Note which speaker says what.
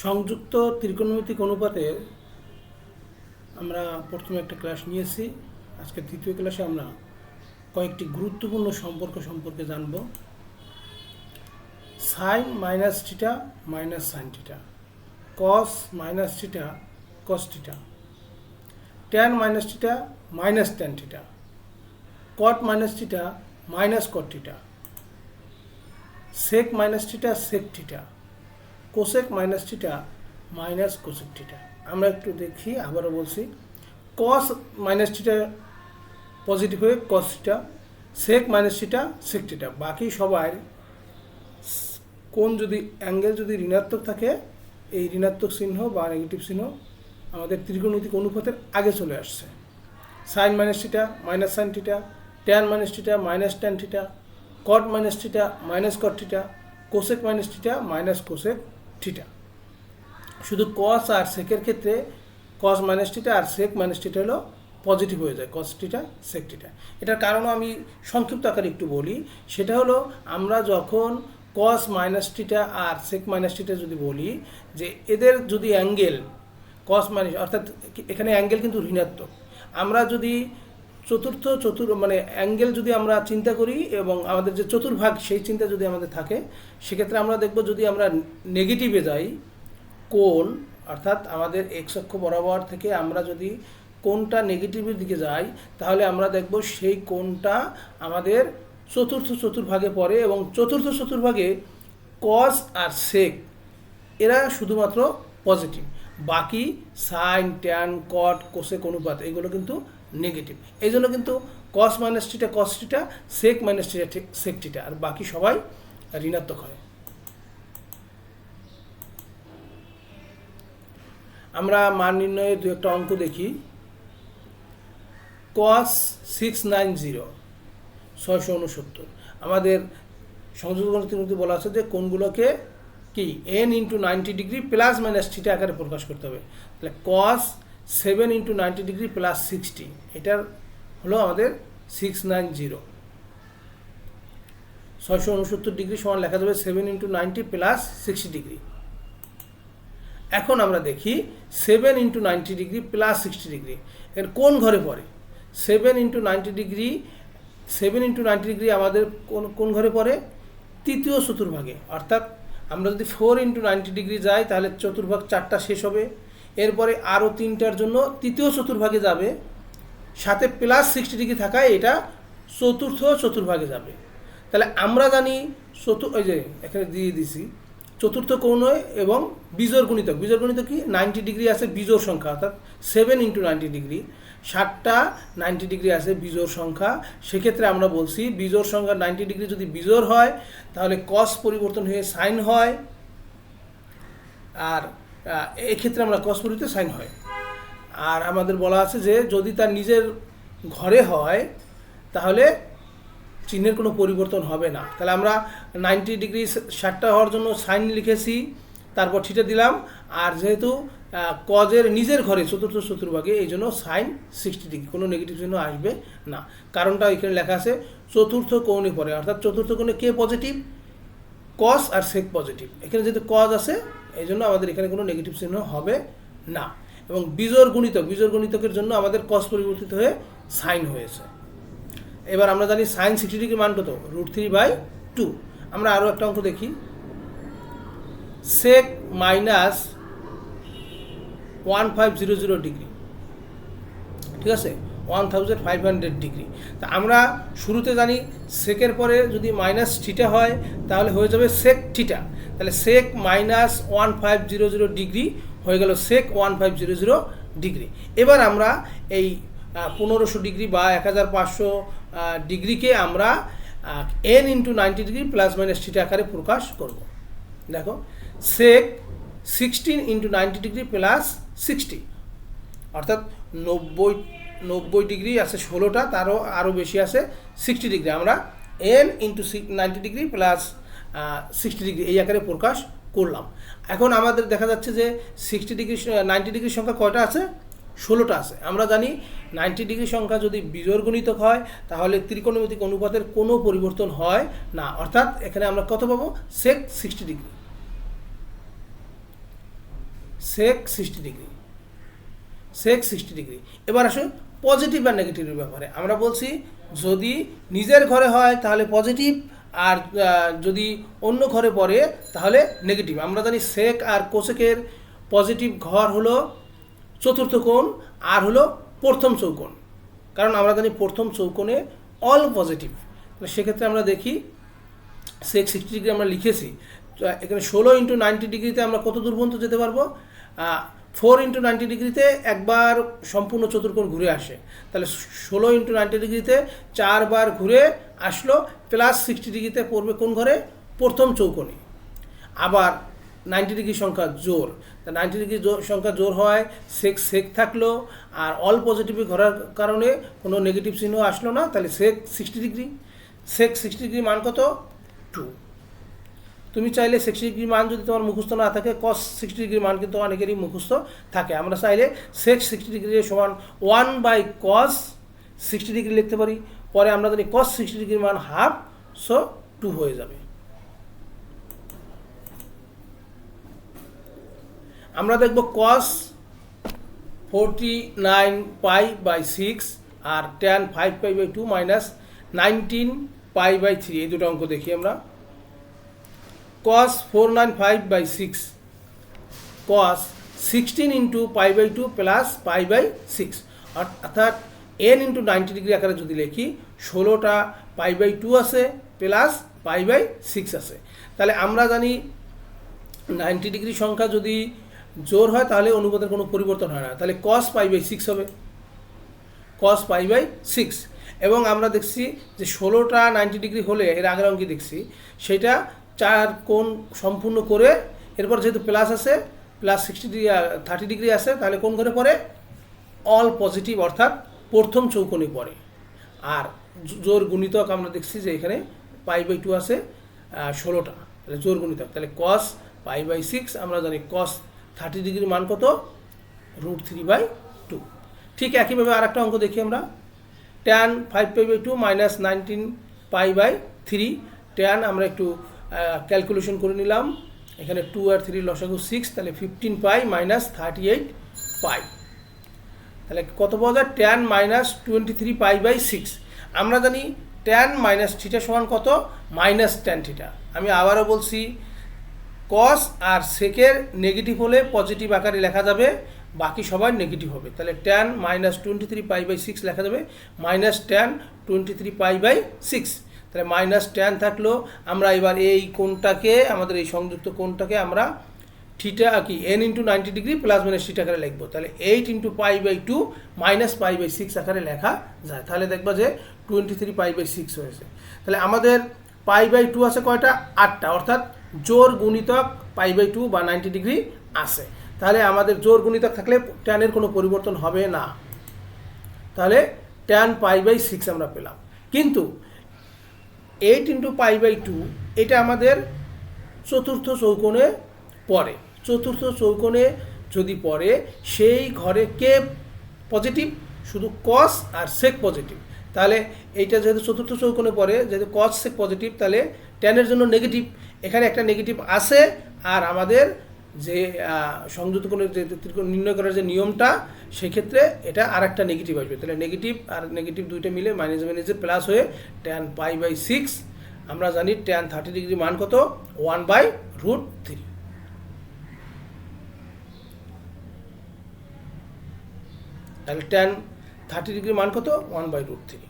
Speaker 1: সংযুক্ত ত্রিকোণমিতিক অনুপাতের আমরা প্রথমে একটা ক্লাস নিয়েছি। আজকে দ্বিতীয় ক্লাসে আমরা কয়েকটি গুরুত্বপূর্ণ সম্পর্ক সম্পর্কে জানব। Sine minus theta minus sine theta, cos minus theta cos theta, tan minus theta minus tan theta, cot minus theta minus cot theta, sec minus theta sec theta, cosec minus theta minus cosec theta. আমরা একটু দেখি, আবারও বলছি, কস minus theta positive হয়ে cos theta, sec minus theta sec theta. বাকি সবাই কোন যদি অ্যাঙ্গেল যদি ঋণাত্মক থাকে, এই ঋণাত্মক চিহ্ন বা নেগেটিভ চিহ্ন আমাদের ত্রিকোণমিতিক অনুপাতের আগে চলে আসছে। Sine minus theta minus sine theta, tan minus theta minus tan theta, cot minus theta minus cot theta, cosec minus theta minus cosec theta. শুধু কস আর সেকের ক্ষেত্রে কস মাইনাস থিটা আর সেক মাইনাস থিটা হলো positive হয়ে যায়, কস theta sec theta. এটার কারণও আমি সংক্ষিপ্ত আকারে একটু বলি। সেটা হলো, আমরা যখন কস মাইনাস থিটা আর সেক মাইনাস থিটা যদি বলি যে এদের যদি অ্যাঙ্গেল কস মাইনাস, অর্থাৎ এখানে অ্যাঙ্গেল কিন্তু ঋণাত্মক, আমরা যদি মানে অ্যাঙ্গেল যদি আমরা চিন্তা করি এবং আমাদের যে চতুর্ভাগ সেই চিন্তা যদি আমাদের থাকে, সেক্ষেত্রে আমরা দেখব যদি আমরা নেগেটিভে যাই কোণ, অর্থাৎ আমাদের এক্স অক্ষ বরাবর থেকে আমরা যদি কোণটা নেগেটিভের দিকে যাই, তাহলে আমরা দেখব সেই কোণটা আমাদের চতুর্ভাগে পড়ে এবং চতুর্ভাগে কস আর সেক এরা শুধুমাত্র পজিটিভ, বাকি সাইন ট্যান কট কোসেক অনুপাত এগুলো কিন্তু নেগেটিভ। এই জন্য কিন্তু cos minus theta cos theta, sec minus theta sec theta, আর বাকি সবাই ঋণাত্মক হয়। আমরা মান নির্ণয়ের দু একটা অঙ্ক দেখি। কস 690 669, আমাদের সংযোগ গণিতের বলা আছে যে কোণগুলোকে কি n into 90 degree plus minus theta আকারে প্রকাশ করতে হবে। তাহলে কস 7 ইন্টু 90 ডিগ্রি প্লাস 60, এটার হলো আমাদের 690। 669 ডিগ্রি সমান লেখা যাবে 7 ইন্টু 90 প্লাস 60 ডিগ্রি। এখন আমরা দেখি 7 ইন্টু 90 ডিগ্রি প্লাস 60 ডিগ্রি এর কোন ঘরে পড়ে। 7 ইন্টু 90 ডিগ্রি, 7 ইন্টু 90 ডিগ্রি আমাদের কোন ঘরে পড়ে? তৃতীয় চতুর্ভাগে। অর্থাৎ আমরা যদি 4 ইন্টু 90 ডিগ্রি যাই তাহলে চতুর্ভাগ 4টা শেষ হবে, এরপরে আরও 3টার জন্য তৃতীয় চতুর্ভাগে যাবে, সাথে প্লাস 60 ডিগ্রি থাকায় এটা চতুর্থ চতুর্ভাগে যাবে। তাহলে আমরা জানি ওই যে এখানে দিয়ে দিছি চতুর্থ কোণ এবং বিজোড় গুণিতক। বিজোড় গুণিতক কি? 90 ডিগ্রি আছে বিজোড় সংখ্যা, অর্থাৎ 7 ইন্টু 90 ডিগ্রি, 7টা 90 ডিগ্রি আছে বিজোড় সংখ্যা। সেক্ষেত্রে আমরা বলছি বিজোড় সংখ্যা 90 ডিগ্রি যদি বিজোড় হয় তাহলে কস পরিবর্তন হয়ে সাইন হয়, আর এক্ষেত্রে আমরা কস পরিবর্তন সাইন হয়। আর আমাদের বলা আছে যে যদি তার নিজের ঘরে হয় তাহলে চিহ্নের কোনো পরিবর্তন হবে না। তাহলে আমরা 90 ডিগ্রি 7টা হওয়ার জন্য সাইন লিখেছি, তারপর থিটা দিলাম, আর যেহেতু কজের নিজের ঘরে চতুর্থ চতুর্ভাগে এই জন্য সাইন 60 ডিগ্রি, কোনো নেগেটিভ চিহ্ন আসবে না। কারণটা এখানে লেখা আছে চতুর্থ কোণে পড়ে, অর্থাৎ চতুর্থ কোণে কে পজিটিভ? কস আর সেক পজিটিভ। এখানে যেহেতু কজ আছে এই জন্য আমাদের এখানে কোনো নেগেটিভ চিহ্ন হবে না। এবং বিজোড় গুণিতকের জন্য আমাদের কস পরিবর্তিত হয়ে সাইন হয়েছে। এবার আমরা জানি সাইন 60 ডিগ্রি মান কত? √3/2। আমরা আরও একটা অঙ্ক দেখি। সেক মাইনাস 1500 ডিগ্রি, ঠিক আছে, 1500 ডিগ্রি। তা আমরা শুরুতে জানি সেকের পরে যদি মাইনাস থিটা হয় তাহলে হয়ে যাবে সেক থিটা। তাহলে সেক মাইনাস 1500 ডিগ্রি হয়ে গেল সেক 1500 ডিগ্রি। এবার আমরা এই 1500 ডিগ্রি বা 1500 ডিগ্রিকে আমরা n into 90 degree plus minus theta আকারে প্রকাশ করব। দেখো, সেক 16 ইন্টু 90 ডিগ্রি প্লাস 60, অর্থাৎ 90 ডিগ্রি আছে 16টা, তারও আরও বেশি আছে 60 ডিগ্রি। আমরা n into 90 degree plus 60 degree এই আকারে প্রকাশ করলাম। এখন আমাদের দেখা যাচ্ছে যে 90 ডিগ্রি সংখ্যা কয়টা আছে? 16টা আছে। আমরা জানি 90 ডিগ্রি সংখ্যা যদি বিজোড় গুণিতক হয় তাহলে ত্রিকোণমিতিক অনুপাতের কোনো পরিবর্তন হয় না, অর্থাৎ এখানে আমরা কত পাবো? সেক 60 ডিগ্রি। সেক 60 ডিগ্রি, সেক 60 ডিগ্রি। এবার আসুন পজিটিভ আর নেগেটিভের ব্যাপারে। আমরা বলছি যদি নিজের ঘরে হয় তাহলে পজিটিভ, আর যদি অন্য ঘরে পড়ে তাহলে নেগেটিভ। আমরা জানি সেক আর কোসেকের পজিটিভ ঘর হলো চতুর্থ কোণ আর হলো প্রথম চৌকোণ, কারণ আমরা জানি প্রথম চৌকোণে অল পজিটিভ। সেক্ষেত্রে আমরা দেখি সেক 60 ডিগ্রি আমরা লিখেছি, এখানে 16 × 90 ডিগ্রিতে আমরা কত দূর পর্যন্ত যেতে পারবো? 4 × 90 ডিগ্রিতে একবার সম্পূর্ণ চতুর্কোণ ঘুরে আসে, তাহলে 16 × 90 ডিগ্রিতে 4 বার ঘুরে আসলো, প্লাস 60 ডিগ্রিতে পড়বে কোন ঘরে? প্রথম চৌকোণে। আবার 90 ডিগ্রি সংখ্যা জোর, তা 90 ডিগ্রি সংখ্যা জোর হয়, সেক থাকলো, আর অল পজিটিভে ঘোরার কারণে কোনো নেগেটিভ চিহ্ন আসলো না, তাহলে সেক 60 ডিগ্রি। সেক 60 ডিগ্রি মান কত? 2। তুমি চাইলে 60 ডিগ্রি মান যদি তোমার মুখস্থ না থাকে, কস 60 ডিগ্রির মান কিন্তু অনেকেরই মুখস্থ থাকে। আমরা চাইলে সেক 60 ডিগ্রি সমান 1/cos 60 ডিগ্রি লিখতে পারি। পরে আমরা জানি cos 60 ডিগ্রির মান হাফ, সো 2 হয়ে যাবে। আমরা দেখব cos 49π/6 আর tan 5π/2 মাইনাস 19π/3, এই দুটো অঙ্ক দেখি আমরা। cos 495/6 cos 16 × π/2 প্লাস π/6, অর্থাৎ n × 90 ডিগ্রি আকারে যদি লিখি, 16টা π/2 আছে প্লাস π/6 আছে। তাহলে আমরা জানি 90 ডিগ্রি সংখ্যা যদি জোর হয় তাহলে অনুপাতের কোনো পরিবর্তন হয় না, তাহলে cos π/6 হবে, cos π/6। এবং আমরা দেখছি যে 16টা 90 ডিগ্রি হলে, এর আগের অঙ্কে দেখছি, সেটা 4 কোণ সম্পূর্ণ করে, এরপর যেহেতু প্লাস আছে, প্লাস 30 ডিগ্রি আছে, তাহলে কোন ঘরে পড়ে? অল পজিটিভ, অর্থাৎ প্রথম চৌকোণে পড়ে। আর জোর গুণিতক আমরা দেখছি যে এখানে π/2 আছে 16টা, তাহলে জোর গুণিতক, তাহলে cos π/6। আমরা জানি cos 30 ডিগ্রির মান কত? √3/2। ঠিক একইভাবে আর একটা অঙ্ক দেখি আমরা, tan 5π/2 মাইনাস 19π/3। tan আমরা একটু ক্যালকুলেশন করে নিলাম, এখানে 2 আর 3 লসাগু 6, তাহলে 15π মাইনাস 38π, তাহলে কত পাওয়া যায়? tan minus 23π/6। আমরা জানি tan মাইনাস থিটা সমান কত? Minus tan theta. আমি আবারও বলছি, কস আর সেকের নেগেটিভ হলে পজিটিভ আকারে লেখা যাবে, বাকি সবাই নেগেটিভ হবে, তাহলে tan মাইনাস 23π/6 লেখা যাবে মাইনাস tan 23π/6, তাহলে মাইনাস tan থাকলো। আমরা এবার এই কোণটাকে, আমাদের এই সংযুক্ত কোণটাকে আমরা থিটা কি n × 90 degree plus minus theta আকারে লিখবো, তাহলে 8 × π/2 মাইনাস π/6 আকারে লেখা যায়। তাহলে দেখবা যে 23π/6 হয়েছে। তাহলে আমাদের π/2 আছে কয়টা? 8টা, অর্থাৎ জোর গুণিতক π/2 বা 90 ডিগ্রি আছে। তাহলে আমাদের জোর গুণিতক থাকলে ট্যানের কোনো পরিবর্তন হবে না, তাহলে tan π/6 আমরা পেলাম। কিন্তু 8 × π/2 এটা আমাদের চতুর্থ চৌকোণে পড়ে। চতুর্থ চৌকোণে যদি পড়ে, সেই ঘরে কে পজিটিভ? শুধু cos আর sec পজিটিভ। তাহলে এইটা যেহেতু চতুর্থ চৌকোণে পড়ে, যেহেতু cos sec পজিটিভ, তাহলে ট্যানের জন্য নেগেটিভ, এখানে একটা নেগেটিভ আছে। আর আমাদের যে সংযুক্ত কোণের যে নির্ণয় করার যে নিয়মটা, সেক্ষেত্রে এটা আর একটা নেগেটিভ আসবে, তাহলে নেগেটিভ আর নেগেটিভ দুইটা মিলে মাইনাস মাইনাসে প্লাস হয়ে tan π/6। আমরা জানি tan 30 ডিগ্রি মান কত? 1/√3। তাহলে tan 30 ডিগ্রি মান কত? 1/√3।